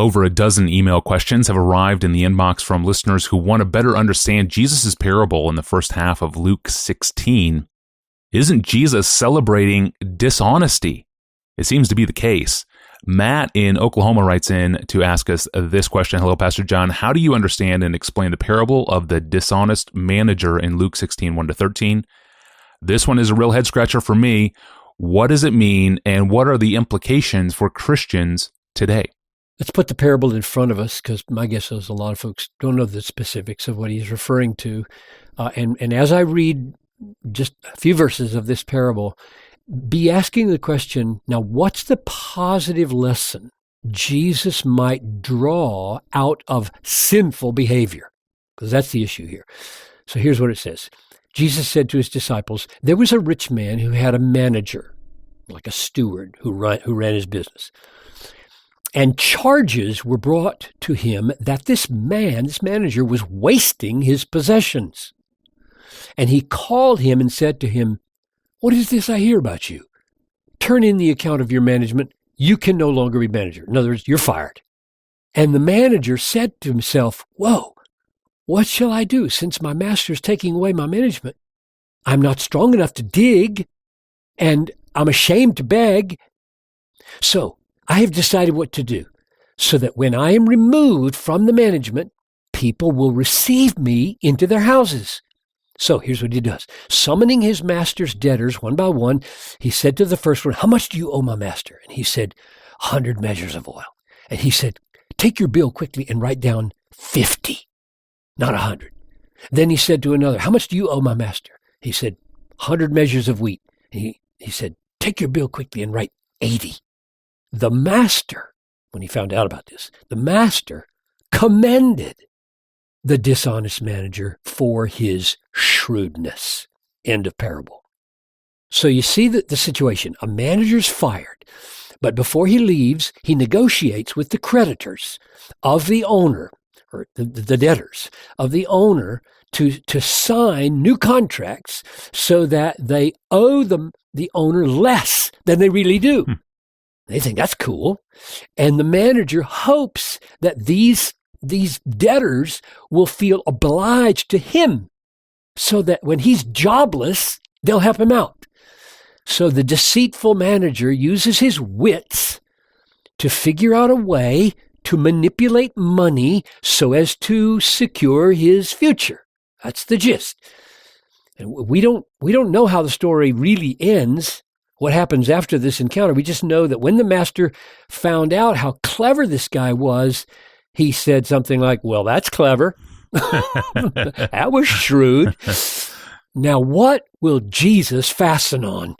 over a dozen email questions have arrived in the inbox from listeners who want to better understand Jesus' parable in the first half of Luke 16. Isn't Jesus celebrating dishonesty? It seems to be the case. Matt in Oklahoma writes in to ask us this question. Hello, Pastor John. How do you understand and explain the parable of the dishonest manager in Luke 16, 1-13? This one is a real head scratcher for me. What does it mean, and what are the implications for Christians today? Let's put the parable in front of us, because my guess is a lot of folks don't know the specifics of what he's referring to. And as I read just a few verses of this parable, be asking the question, now what's the positive lesson Jesus might draw out of sinful behavior? Because that's the issue here. So here's what it says. Jesus said to his disciples, there was a rich man who had a manager, like a steward, who ran his business. And charges were brought to him that this manager, was wasting his possessions. And he called him and said to him, what is this I hear about you? Turn in the account of your management. You can no longer be manager. In other words, you're fired. And the manager said to himself, whoa, what shall I do since my master is taking away my management? I'm not strong enough to dig, and I'm ashamed to beg. So I have decided what to do, so that when I am removed from the management, people will receive me into their houses. So here's what he does. Summoning his master's debtors one by one, he said to the first one, how much do you owe my master? And he said, 100 measures of oil. And he said, take your bill quickly and write down 50, not 100. Then he said to another, how much do you owe my master? He said, 100 measures of wheat. And he said, take your bill quickly and write 80. The master, when he found out about this, the master commended the dishonest manager for his shrewdness. End of parable. So you see the situation. A manager's fired, but before he leaves, he negotiates with the creditors of the owner, or the debtors of the owner, to sign new contracts so that they owe the owner less than they really do. They think that's cool. And the manager hopes that these debtors will feel obliged to him so that when he's jobless, they'll help him out. So the deceitful manager uses his wits to figure out a way to manipulate money so as to secure his future. That's the gist. And we don't know how the story really ends, what happens after this encounter. We just know that when the master found out how clever this guy was, he said something like, well, that's clever. That was shrewd. Now, what will Jesus fasten on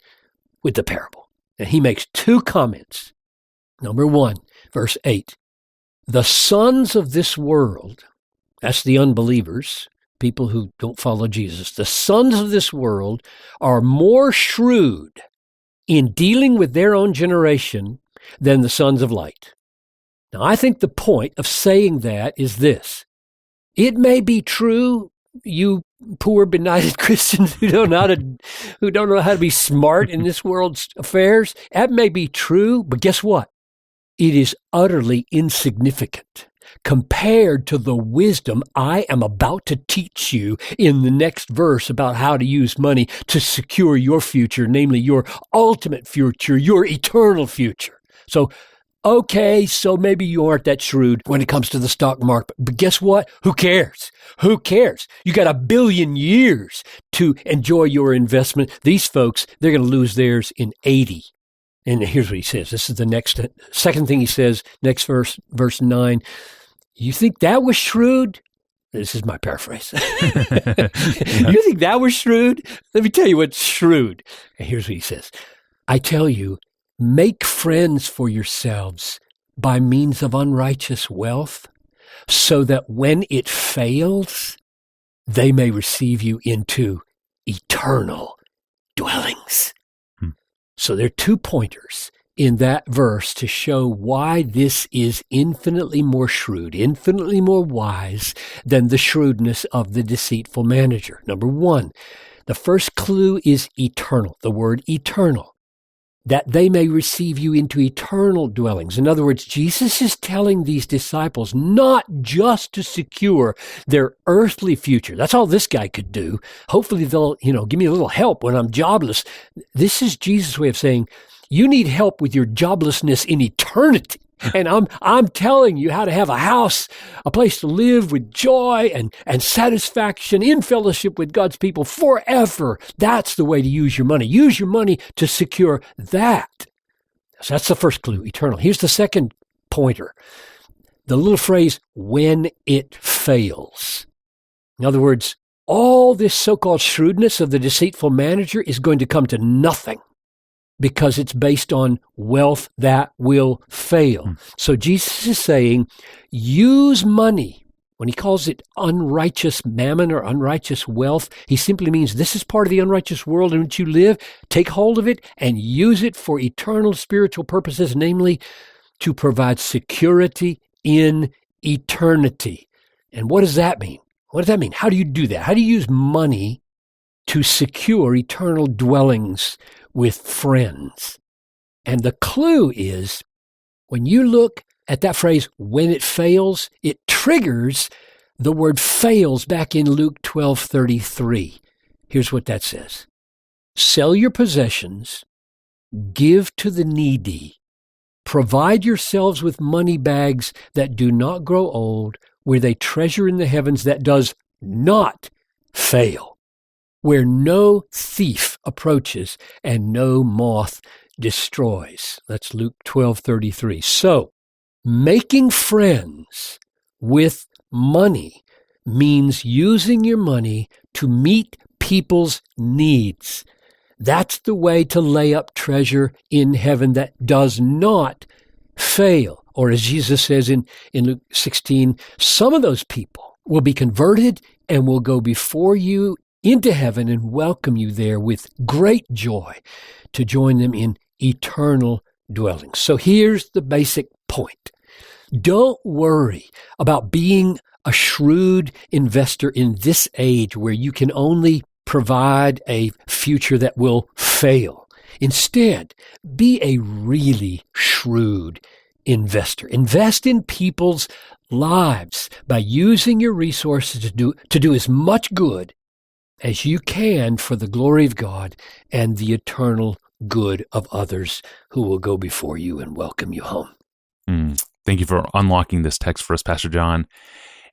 with the parable? And he makes two comments. Number one, verse 8. The sons of this world, that's the unbelievers, people who don't follow Jesus, the sons of this world are more shrewd in dealing with their own generation than the sons of light. Now, I think the point of saying that is this. It may be true, you poor, benighted Christians who don't know how to be smart in this world's affairs. That may be true, but guess what? It is utterly insignificant compared to the wisdom I am about to teach you in the next verse about how to use money to secure your future, namely your ultimate future, your eternal future. So, okay, so maybe you aren't that shrewd when it comes to the stock market, but guess what? Who cares? Who cares? You got 1 billion years to enjoy your investment. These folks, they're going to lose theirs in 80. And here's what he says. This is the second thing he says, next verse 9. You think that was shrewd? This is my paraphrase. You think that was shrewd? Let me tell you what's shrewd. And here's what he says. I tell you, make friends for yourselves by means of unrighteous wealth, so that when it fails, they may receive you into eternal dwellings. So there are 2 pointers in that verse to show why this is infinitely more shrewd, infinitely more wise than the shrewdness of the deceitful manager. Number 1, the first clue is eternal, the word eternal. that they may receive you into eternal dwellings. In other words, Jesus is telling these disciples not just to secure their earthly future. That's all this guy could do. Hopefully they'll, give me a little help when I'm jobless. This is Jesus' way of saying, you need help with your joblessness in eternity. And I'm telling you how to have a house, a place to live with joy and satisfaction in fellowship with God's people forever. That's the way to use your money. Use your money to secure that. So that's the first clue, eternal. Here's the second pointer. The little phrase, when it fails. In other words, all this so-called shrewdness of the deceitful manager is going to come to nothing, because it's based on wealth that will fail. So Jesus is saying, use money. When he calls it unrighteous mammon or unrighteous wealth, he simply means this is part of the unrighteous world in which you live. Take hold of it and use it for eternal spiritual purposes, namely to provide security in eternity. And what does that mean? What does that mean? How do you do that? How do you use money to secure eternal dwellings with friends? And the clue is, when you look at that phrase, when it fails, it triggers the word fails back in Luke 12:33. Here's what that says. Sell your possessions, give to the needy, provide yourselves with money bags that do not grow old, where they treasure in the heavens that does not fail, where no thief approaches and no moth destroys. That's Luke 12:33. So, making friends with money means using your money to meet people's needs. That's the way to lay up treasure in heaven that does not fail. Or as Jesus says in Luke 16, some of those people will be converted and will go before you into heaven and welcome you there with great joy to join them in eternal dwellings. So here's the basic point. Don't worry about being a shrewd investor in this age where you can only provide a future that will fail. Instead, be a really shrewd investor. Invest in people's lives by using your resources to do as much good as you can for the glory of God and the eternal good of others who will go before you and welcome you home. Thank you for unlocking this text for us, Pastor John.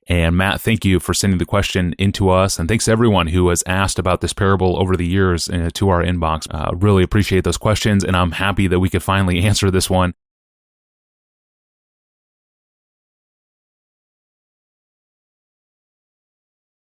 And Matt, thank you for sending the question into us. And thanks to everyone who has asked about this parable over the years to our inbox. Really appreciate those questions. And I'm happy that we could finally answer this one.